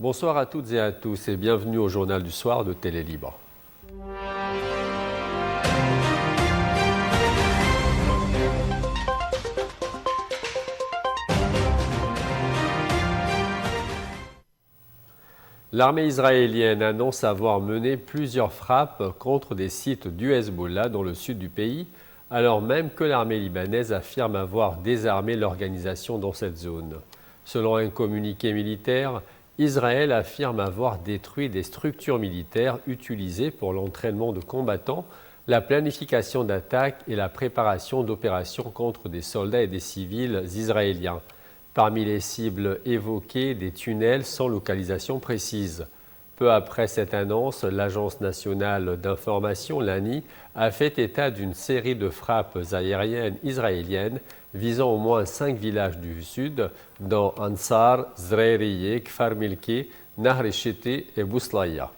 Bonsoir à toutes et à tous et bienvenue au journal du soir de Télé Libre. L'armée israélienne annonce avoir mené plusieurs frappes contre des sites du Hezbollah dans le sud du pays, alors même que l'armée libanaise affirme avoir désarmé l'organisation dans cette zone. Selon un communiqué militaire, Israël affirme avoir détruit des structures militaires utilisées pour l'entraînement de combattants, la planification d'attaques et la préparation d'opérations contre des soldats et des civils israéliens. Parmi les cibles évoquées, des tunnels sans localisation précise. Peu après cette annonce, l'Agence nationale d'information, l'ANI, a fait état d'une série de frappes aériennes israéliennes visant au moins 5 villages du sud, dont Ansar, Zreiriye, Kfar Milki, Nahr el-Shiti et Bouslaya.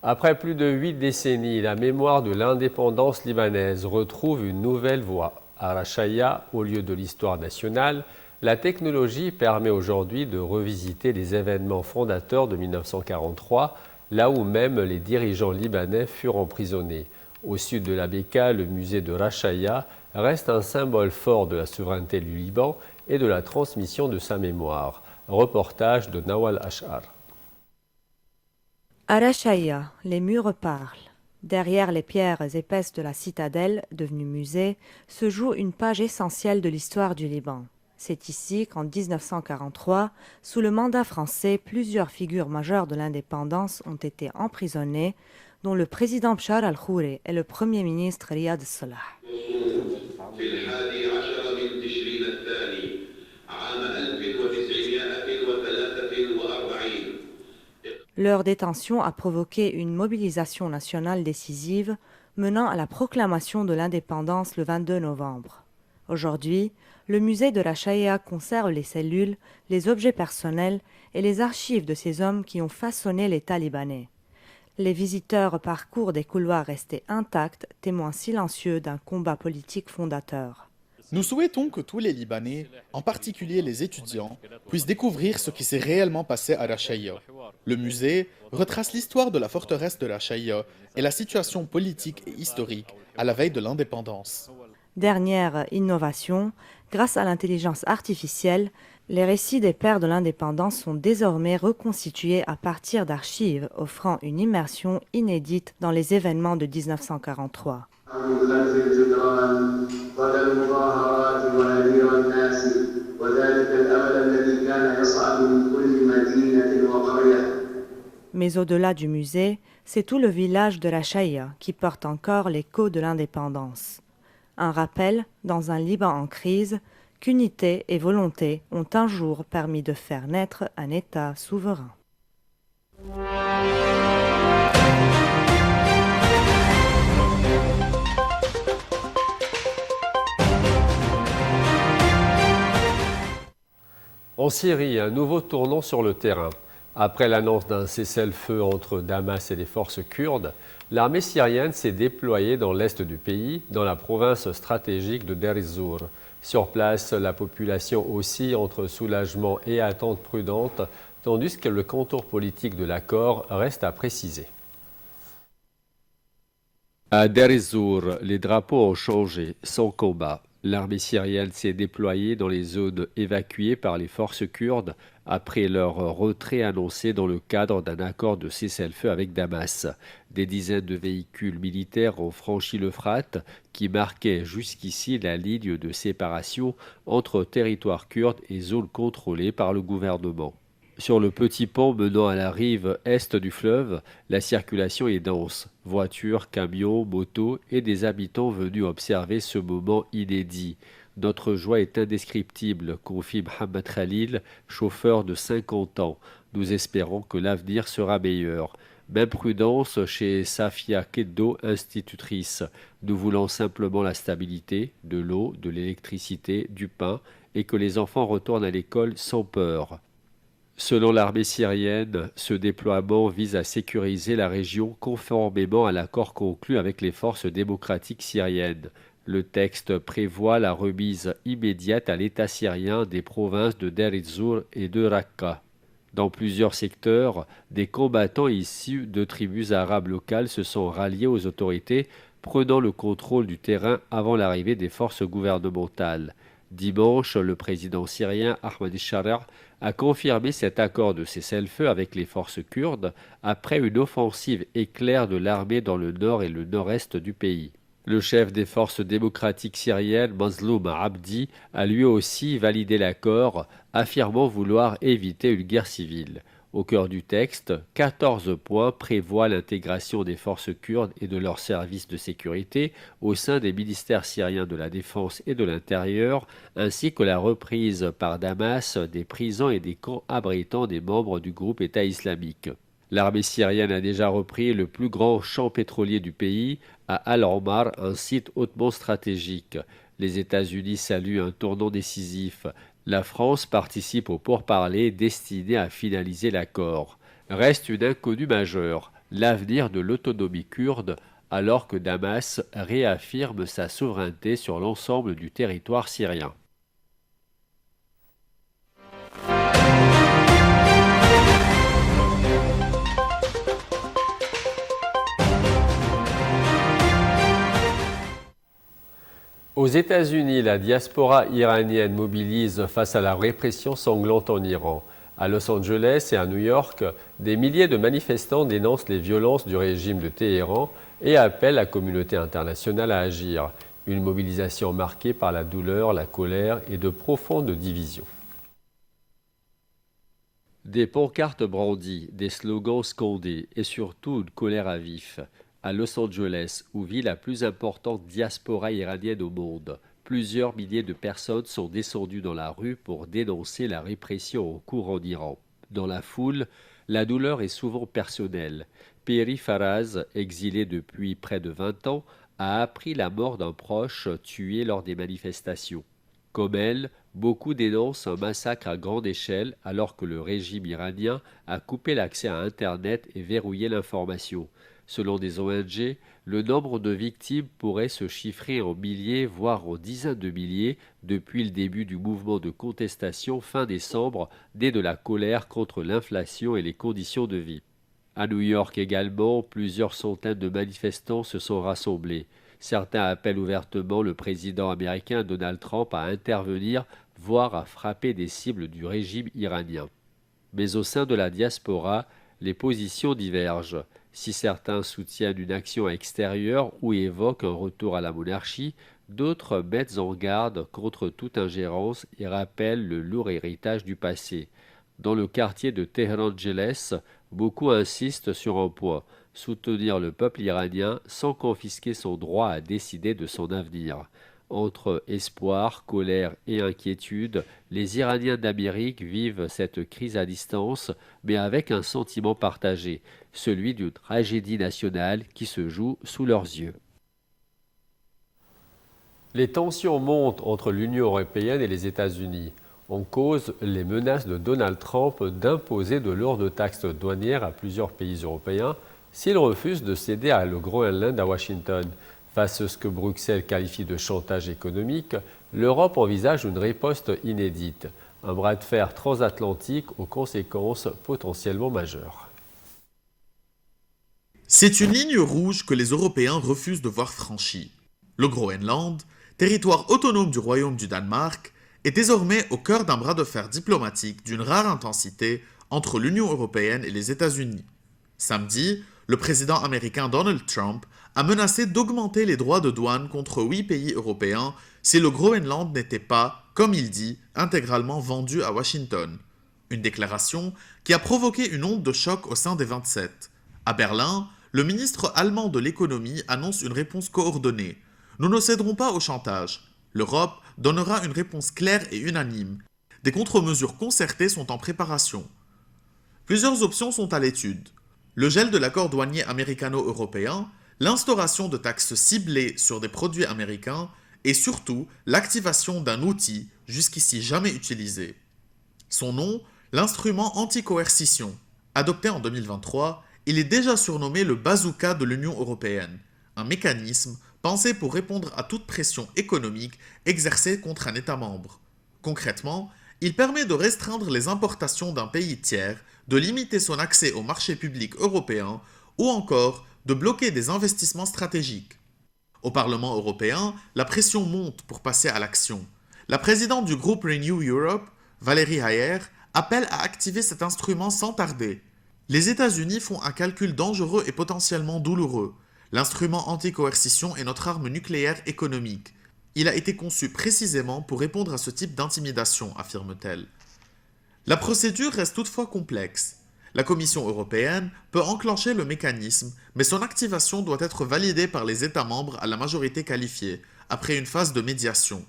Après plus de 8 décennies, la mémoire de l'indépendance libanaise retrouve une nouvelle voie. À Rachaya, au lieu de l'histoire nationale, la technologie permet aujourd'hui de revisiter les événements fondateurs de 1943, là où même les dirigeants libanais furent emprisonnés. Au sud de la Beka, le musée de Rachaya reste un symbole fort de la souveraineté du Liban et de la transmission de sa mémoire. Reportage de Nawal Ashar. À Rachaya, les murs parlent. Derrière les pierres épaisses de la citadelle, devenue musée, se joue une page essentielle de l'histoire du Liban. C'est ici qu'en 1943, sous le mandat français, plusieurs figures majeures de l'indépendance ont été emprisonnées, dont le président Bchar al-Khouri et le premier ministre Riyad Salah. Leur détention a provoqué une mobilisation nationale décisive, menant à la proclamation de l'indépendance le 22 novembre. Aujourd'hui, le musée de Rachaya conserve les cellules, les objets personnels et les archives de ces hommes qui ont façonné l'État libanais. Les visiteurs parcourent des couloirs restés intacts, témoins silencieux d'un combat politique fondateur. Nous souhaitons que tous les Libanais, en particulier les étudiants, puissent découvrir ce qui s'est réellement passé à Rachaya. Le musée retrace l'histoire de la forteresse de Rachaya et la situation politique et historique à la veille de l'indépendance. Dernière innovation, grâce à l'intelligence artificielle, les récits des pères de l'indépendance sont désormais reconstitués à partir d'archives offrant une immersion inédite dans les événements de 1943. Mais au-delà du musée, c'est tout le village de Rachaya qui porte encore l'écho de l'indépendance. Un rappel, dans un Liban en crise, qu'unité et volonté ont un jour permis de faire naître un État souverain. En Syrie, un nouveau tournant sur le terrain. Après l'annonce d'un cessez-le-feu entre Damas et les forces kurdes, l'armée syrienne s'est déployée dans l'est du pays, dans la province stratégique de Deir ez-Zor. Sur place, la population oscille entre soulagement et attente prudente, tandis que le contour politique de l'accord reste à préciser. À Deir ez-Zor, les drapeaux ont changé, sans combat. L'armée syrienne s'est déployée dans les zones évacuées par les forces kurdes après leur retrait annoncé dans le cadre d'un accord de cessez-le-feu avec Damas. Des dizaines de véhicules militaires ont franchi l'Euphrate, qui marquait jusqu'ici la ligne de séparation entre territoires kurdes et zones contrôlées par le gouvernement. Sur le petit pont menant à la rive est du fleuve, la circulation est dense. Voitures, camions, motos et des habitants venus observer ce moment inédit. Notre joie est indescriptible, confie Mohamed Khalil, chauffeur de 50 ans. Nous espérons que l'avenir sera meilleur. Même prudence chez Safia Keddo, institutrice. Nous voulons simplement la stabilité, de l'eau, de l'électricité, du pain et que les enfants retournent à l'école sans peur. Selon l'armée syrienne, ce déploiement vise à sécuriser la région conformément à l'accord conclu avec les forces démocratiques syriennes. Le texte prévoit la remise immédiate à l'État syrien des provinces de Deir ez-Zor et de Raqqa. Dans plusieurs secteurs, des combattants issus de tribus arabes locales se sont ralliés aux autorités, prenant le contrôle du terrain avant l'arrivée des forces gouvernementales. Dimanche, le président syrien Ahmad al-Sharaa a confirmé cet accord de cessez-le-feu avec les forces kurdes après une offensive éclair de l'armée dans le nord et le nord-est du pays. Le chef des forces démocratiques syriennes, Mazloum Abdi, a lui aussi validé l'accord, affirmant vouloir éviter une guerre civile. Au cœur du texte, 14 points prévoient l'intégration des forces kurdes et de leurs services de sécurité au sein des ministères syriens de la Défense et de l'Intérieur, ainsi que la reprise par Damas des prisons et des camps abritant des membres du groupe État islamique. L'armée syrienne a déjà repris le plus grand champ pétrolier du pays, à Al-Omar, un site hautement stratégique. Les États-Unis saluent un tournant décisif. La France participe aux pourparlers destinés à finaliser l'accord. Reste une inconnue majeure, l'avenir de l'autonomie kurde, alors que Damas réaffirme sa souveraineté sur l'ensemble du territoire syrien. Aux États-Unis, la diaspora iranienne mobilise face à la répression sanglante en Iran. À Los Angeles et à New York, des milliers de manifestants dénoncent les violences du régime de Téhéran et appellent la communauté internationale à agir. Une mobilisation marquée par la douleur, la colère et de profondes divisions. Des pancartes brandies, des slogans scandés et surtout une colère à vif. À Los Angeles, où vit la plus importante diaspora iranienne au monde, plusieurs milliers de personnes sont descendues dans la rue pour dénoncer la répression en cours en Iran. Dans la foule, la douleur est souvent personnelle. Peri Faraz, exilé depuis près de 20 ans, a appris la mort d'un proche tué lors des manifestations. Comme elle, beaucoup dénoncent un massacre à grande échelle alors que le régime iranien a coupé l'accès à Internet et verrouillé l'information. Selon des ONG, le nombre de victimes pourrait se chiffrer en milliers, voire en dizaines de milliers, depuis le début du mouvement de contestation fin décembre, né de la colère contre l'inflation et les conditions de vie. À New York également, plusieurs centaines de manifestants se sont rassemblés. Certains appellent ouvertement le président américain Donald Trump à intervenir, voire à frapper des cibles du régime iranien. Mais au sein de la diaspora, les positions divergent. Si certains soutiennent une action extérieure ou évoquent un retour à la monarchie, d'autres mettent en garde contre toute ingérence et rappellent le lourd héritage du passé. Dans le quartier de Tehran-Jeles, beaucoup insistent sur un point, soutenir le peuple iranien sans confisquer son droit à décider de son avenir. Entre espoir, colère et inquiétude, les Iraniens d'Amérique vivent cette crise à distance, mais avec un sentiment partagé, celui d'une tragédie nationale qui se joue sous leurs yeux. Les tensions montent entre l'Union européenne et les États-Unis. En cause, les menaces de Donald Trump d'imposer de lourdes taxes douanières à plusieurs pays européens s'ils refusent de céder à le Groenland à Washington. Face à ce que Bruxelles qualifie de chantage économique, l'Europe envisage une riposte inédite, un bras de fer transatlantique aux conséquences potentiellement majeures. C'est une ligne rouge que les Européens refusent de voir franchie. Le Groenland, territoire autonome du Royaume du Danemark, est désormais au cœur d'un bras de fer diplomatique d'une rare intensité entre l'Union européenne et les États-Unis. Samedi, le président américain Donald Trump a menacé d'augmenter les droits de douane contre 8 pays européens si le Groenland n'était pas, comme il dit, intégralement vendu à Washington. Une déclaration qui a provoqué une onde de choc au sein des 27. À Berlin, le ministre allemand de l'économie annonce une réponse coordonnée. Nous ne céderons pas au chantage. L'Europe donnera une réponse claire et unanime. Des contre-mesures concertées sont en préparation. Plusieurs options sont à l'étude. Le gel de l'accord douanier américano-européen, l'instauration de taxes ciblées sur des produits américains et surtout l'activation d'un outil jusqu'ici jamais utilisé. Son nom, l'instrument anti-coercition. Adopté en 2023, il est déjà surnommé le bazooka de l'Union européenne, un mécanisme pensé pour répondre à toute pression économique exercée contre un État membre. Concrètement, il permet de restreindre les importations d'un pays tiers, de limiter son accès au marché public européen ou encore de bloquer des investissements stratégiques. Au Parlement européen, la pression monte pour passer à l'action. La présidente du groupe Renew Europe, Valérie Hayer, appelle à activer cet instrument sans tarder. Les États-Unis font un calcul dangereux et potentiellement douloureux. L'instrument anti-coercition est notre arme nucléaire économique. Il a été conçu précisément pour répondre à ce type d'intimidation, affirme-t-elle. La procédure reste toutefois complexe. La Commission européenne peut enclencher le mécanisme, mais son activation doit être validée par les États membres à la majorité qualifiée, après une phase de médiation.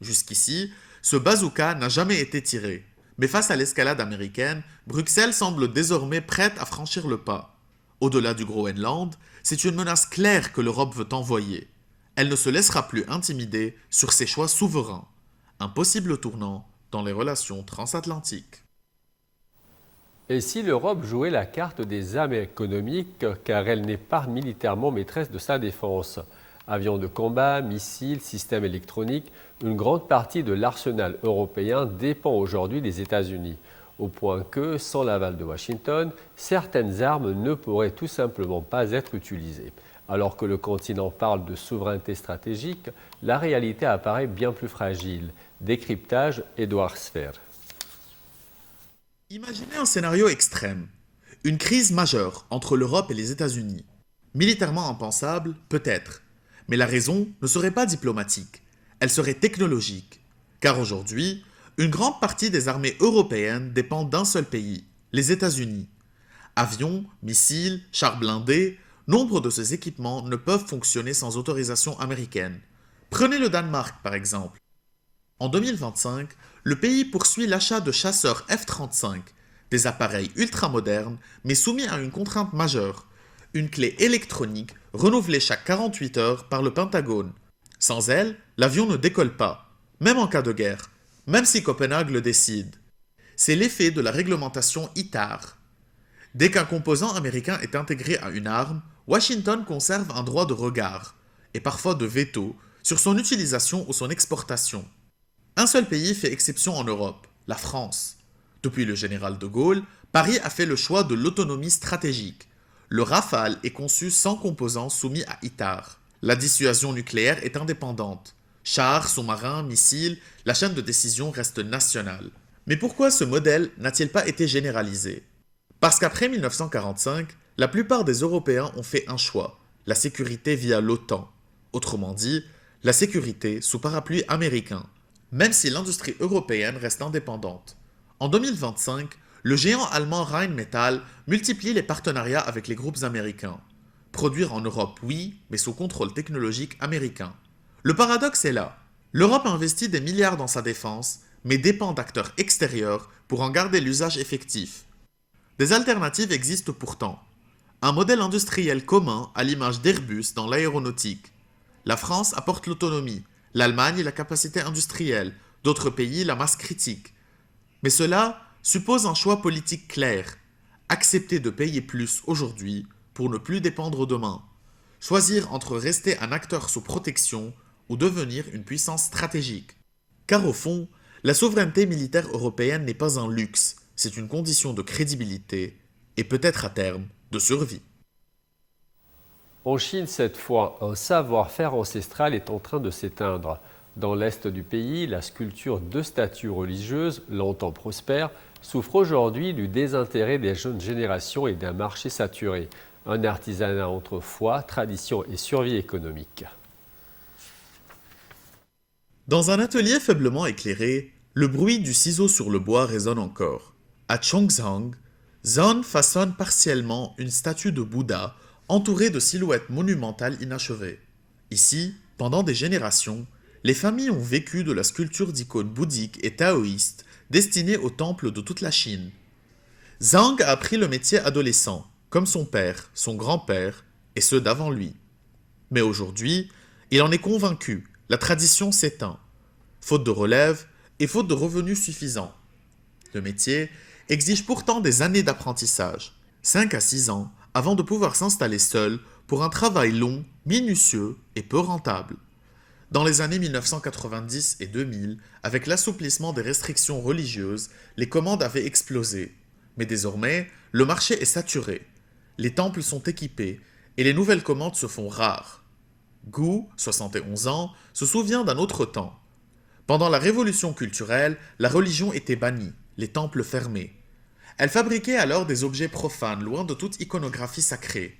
Jusqu'ici, ce bazooka n'a jamais été tiré. Mais face à l'escalade américaine, Bruxelles semble désormais prête à franchir le pas. Au-delà du Groenland, c'est une menace claire que l'Europe veut envoyer. Elle ne se laissera plus intimider sur ses choix souverains. Un possible tournant dans les relations transatlantiques. Et si l'Europe jouait la carte des armes économiques, car elle n'est pas militairement maîtresse de sa défense? Avions de combat, missiles, systèmes électroniques, une grande partie de l'arsenal européen dépend aujourd'hui des États-Unis, au point que, sans l'aval de Washington, certaines armes ne pourraient tout simplement pas être utilisées. Alors que le continent parle de souveraineté stratégique, la réalité apparaît bien plus fragile. Décryptage, Édouard Sfer. Imaginez un scénario extrême. Une crise majeure entre l'Europe et les États-Unis. Militairement impensable, peut-être. Mais la raison ne serait pas diplomatique. Elle serait technologique. Car aujourd'hui, une grande partie des armées européennes dépend d'un seul pays, les États-Unis. Avions, missiles, chars blindés, nombre de ces équipements ne peuvent fonctionner sans autorisation américaine. Prenez le Danemark par exemple. En 2025, le pays poursuit l'achat de chasseurs F-35, des appareils ultramodernes mais soumis à une contrainte majeure, une clé électronique renouvelée chaque 48 heures par le Pentagone. Sans elle, l'avion ne décolle pas, même en cas de guerre, même si Copenhague le décide. C'est l'effet de la réglementation ITAR. Dès qu'un composant américain est intégré à une arme, Washington conserve un droit de regard, et parfois de veto, sur son utilisation ou son exportation. Un seul pays fait exception en Europe, la France. Depuis le général de Gaulle, Paris a fait le choix de l'autonomie stratégique. Le Rafale est conçu sans composants soumis à ITAR. La dissuasion nucléaire est indépendante. Chars, sous-marins, missiles, la chaîne de décision reste nationale. Mais pourquoi ce modèle n'a-t-il pas été généralisé? Parce qu'après 1945, la plupart des Européens ont fait un choix, la sécurité via l'OTAN. Autrement dit, la sécurité sous parapluie américain, même si l'industrie européenne reste indépendante. En 2025, le géant allemand Rheinmetall multiplie les partenariats avec les groupes américains. Produire en Europe, oui, mais sous contrôle technologique américain. Le paradoxe est là. L'Europe investit des milliards dans sa défense, mais dépend d'acteurs extérieurs pour en garder l'usage effectif. Des alternatives existent pourtant. Un modèle industriel commun à l'image d'Airbus dans l'aéronautique. La France apporte l'autonomie, l'Allemagne la capacité industrielle, d'autres pays la masse critique. Mais cela suppose un choix politique clair. Accepter de payer plus aujourd'hui pour ne plus dépendre demain. Choisir entre rester un acteur sous protection ou devenir une puissance stratégique. Car au fond, la souveraineté militaire européenne n'est pas un luxe, c'est une condition de crédibilité et peut-être à terme de survie. En Chine, cette fois, un savoir-faire ancestral est en train de s'éteindre. Dans l'est du pays, la sculpture de statues religieuses, longtemps prospère, souffre aujourd'hui du désintérêt des jeunes générations et d'un marché saturé. Un artisanat entre foi, tradition et survie économique. Dans un atelier faiblement éclairé, le bruit du ciseau sur le bois résonne encore. À Chongzhang, Zhang façonne partiellement une statue de Bouddha entourée de silhouettes monumentales inachevées. Ici, pendant des générations, les familles ont vécu de la sculpture d'icônes bouddhiques et taoïstes destinées aux temples de toute la Chine. Zhang a appris le métier adolescent, comme son père, son grand-père et ceux d'avant lui. Mais aujourd'hui, il en est convaincu, la tradition s'éteint, faute de relève et faute de revenus suffisants. Le métier exige pourtant des années d'apprentissage, 5 à 6 ans, avant de pouvoir s'installer seul pour un travail long minutieux et peu rentable. Dans les années 1990 et 2000, avec l'assouplissement des restrictions religieuses, les commandes avaient explosé. Mais désormais, le marché est saturé. Les temples sont équipés et les nouvelles commandes se font rares. Gu, 71 ans, se souvient d'un autre temps. Pendant la révolution culturelle, la religion était bannie, les temples fermés. Elle fabriquait alors des objets profanes loin de toute iconographie sacrée.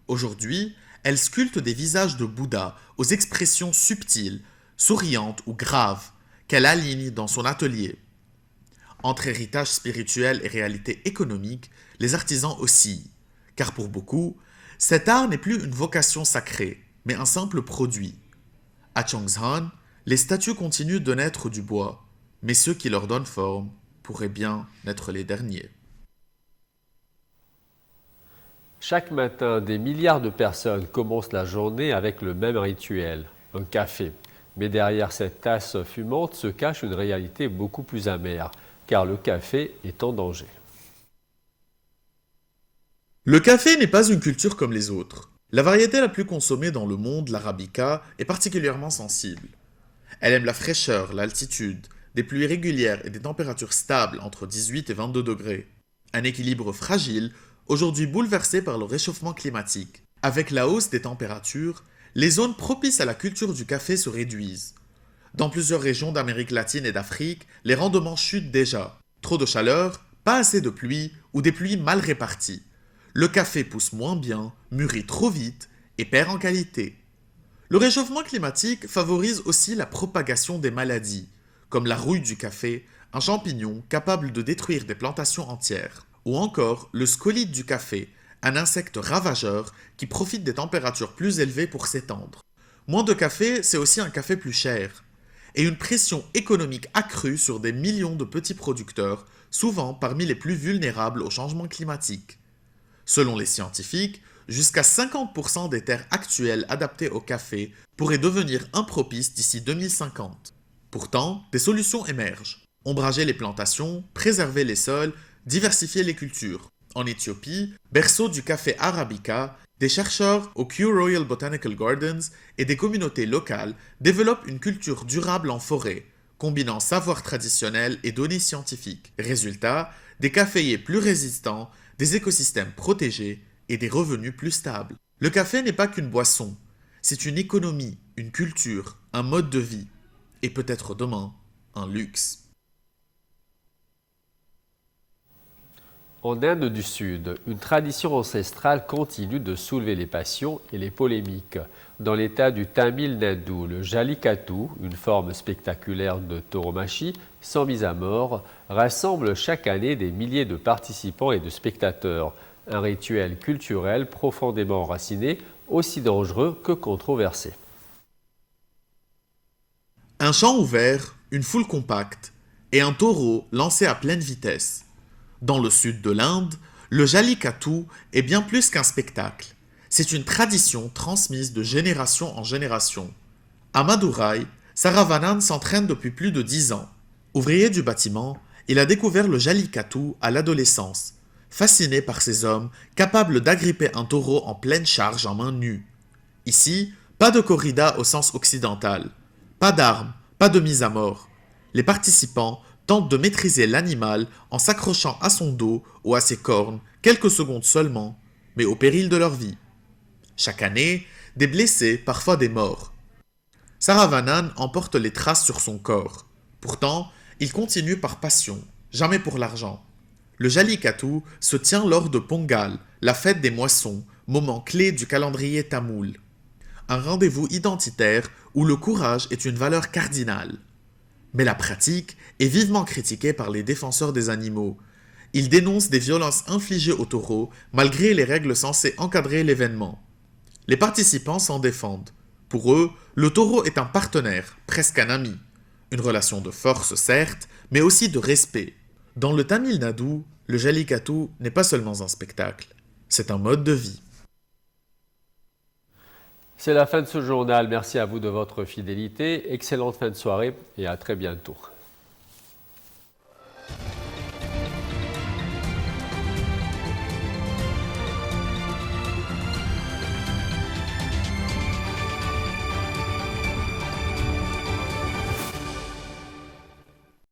Aujourd'hui, elle sculpte des visages de Bouddha aux expressions subtiles, souriantes ou graves, qu'elle aligne dans son atelier. Entre héritage spirituel et réalité économique, les artisans oscillent, car pour beaucoup, cet art n'est plus une vocation sacrée, mais un simple produit. À Cheongshan, les statues continuent de naître du bois, mais ceux qui leur donnent forme pourraient bien n'être les derniers. Chaque matin, des milliards de personnes commencent la journée avec le même rituel, un café. Mais derrière cette tasse fumante se cache une réalité beaucoup plus amère, car le café est en danger. Le café n'est pas une culture comme les autres. La variété la plus consommée dans le monde, l'arabica, est particulièrement sensible. Elle aime la fraîcheur, l'altitude, des pluies régulières et des températures stables entre 18 et 22 degrés. Un équilibre fragile, aujourd'hui bouleversé par le réchauffement climatique. Avec la hausse des températures, les zones propices à la culture du café se réduisent. Dans plusieurs régions d'Amérique latine et d'Afrique, les rendements chutent déjà. Trop de chaleur, pas assez de pluie ou des pluies mal réparties. Le café pousse moins bien, mûrit trop vite et perd en qualité. Le réchauffement climatique favorise aussi la propagation des maladies, comme la rouille du café, un champignon capable de détruire des plantations entières. Ou encore le scolite du café, un insecte ravageur qui profite des températures plus élevées pour s'étendre. Moins de café, c'est aussi un café plus cher. Et une pression économique accrue sur des millions de petits producteurs, souvent parmi les plus vulnérables au changement climatique. Selon les scientifiques, jusqu'à 50% des terres actuelles adaptées au café pourraient devenir impropices d'ici 2050. Pourtant, des solutions émergent. Ombrager les plantations, préserver les sols, diversifier les cultures. En Éthiopie, berceau du café arabica, des chercheurs au Kew Royal Botanical Gardens et des communautés locales développent une culture durable en forêt, combinant savoir traditionnel et données scientifiques. Résultat, des caféiers plus résistants, des écosystèmes protégés et des revenus plus stables. Le café n'est pas qu'une boisson, c'est une économie, une culture, un mode de vie, et peut-être demain, un luxe. En Inde du Sud, une tradition ancestrale continue de soulever les passions et les polémiques. Dans l'état du Tamil Nadu, le Jallikattu, une forme spectaculaire de tauromachie, sans mise à mort, rassemble chaque année des milliers de participants et de spectateurs. Un rituel culturel profondément enraciné, aussi dangereux que controversé. Un champ ouvert, une foule compacte, et un taureau lancé à pleine vitesse. Dans le sud de l'Inde, le Jallikattu est bien plus qu'un spectacle. C'est une tradition transmise de génération en génération. À Madurai, Saravanan s'entraîne depuis plus de 10 ans. Ouvrier du bâtiment, il a découvert le Jallikattu à l'adolescence, fasciné par ces hommes capables d'agripper un taureau en pleine charge en main nue. Ici, pas de corrida au sens occidental, pas d'armes, pas de mise à mort. Les participants tentent de maîtriser l'animal en s'accrochant à son dos ou à ses cornes quelques secondes seulement, mais au péril de leur vie. Chaque année, des blessés, parfois des morts. Saravanan emporte les traces sur son corps. Pourtant, il continue par passion, jamais pour l'argent. Le Jallikattu se tient lors de Pongal, la fête des moissons, moment clé du calendrier tamoul. Un rendez-vous identitaire où le courage est une valeur cardinale. Mais la pratique est vivement critiquée par les défenseurs des animaux. Ils dénoncent des violences infligées aux taureaux malgré les règles censées encadrer l'événement. Les participants s'en défendent. Pour eux, le taureau est un partenaire, presque un ami. Une relation de force certes, mais aussi de respect. Dans le Tamil Nadu, le Jallikattu n'est pas seulement un spectacle, c'est un mode de vie. C'est la fin de ce journal. Merci à vous de votre fidélité. Excellente fin de soirée et à très bientôt.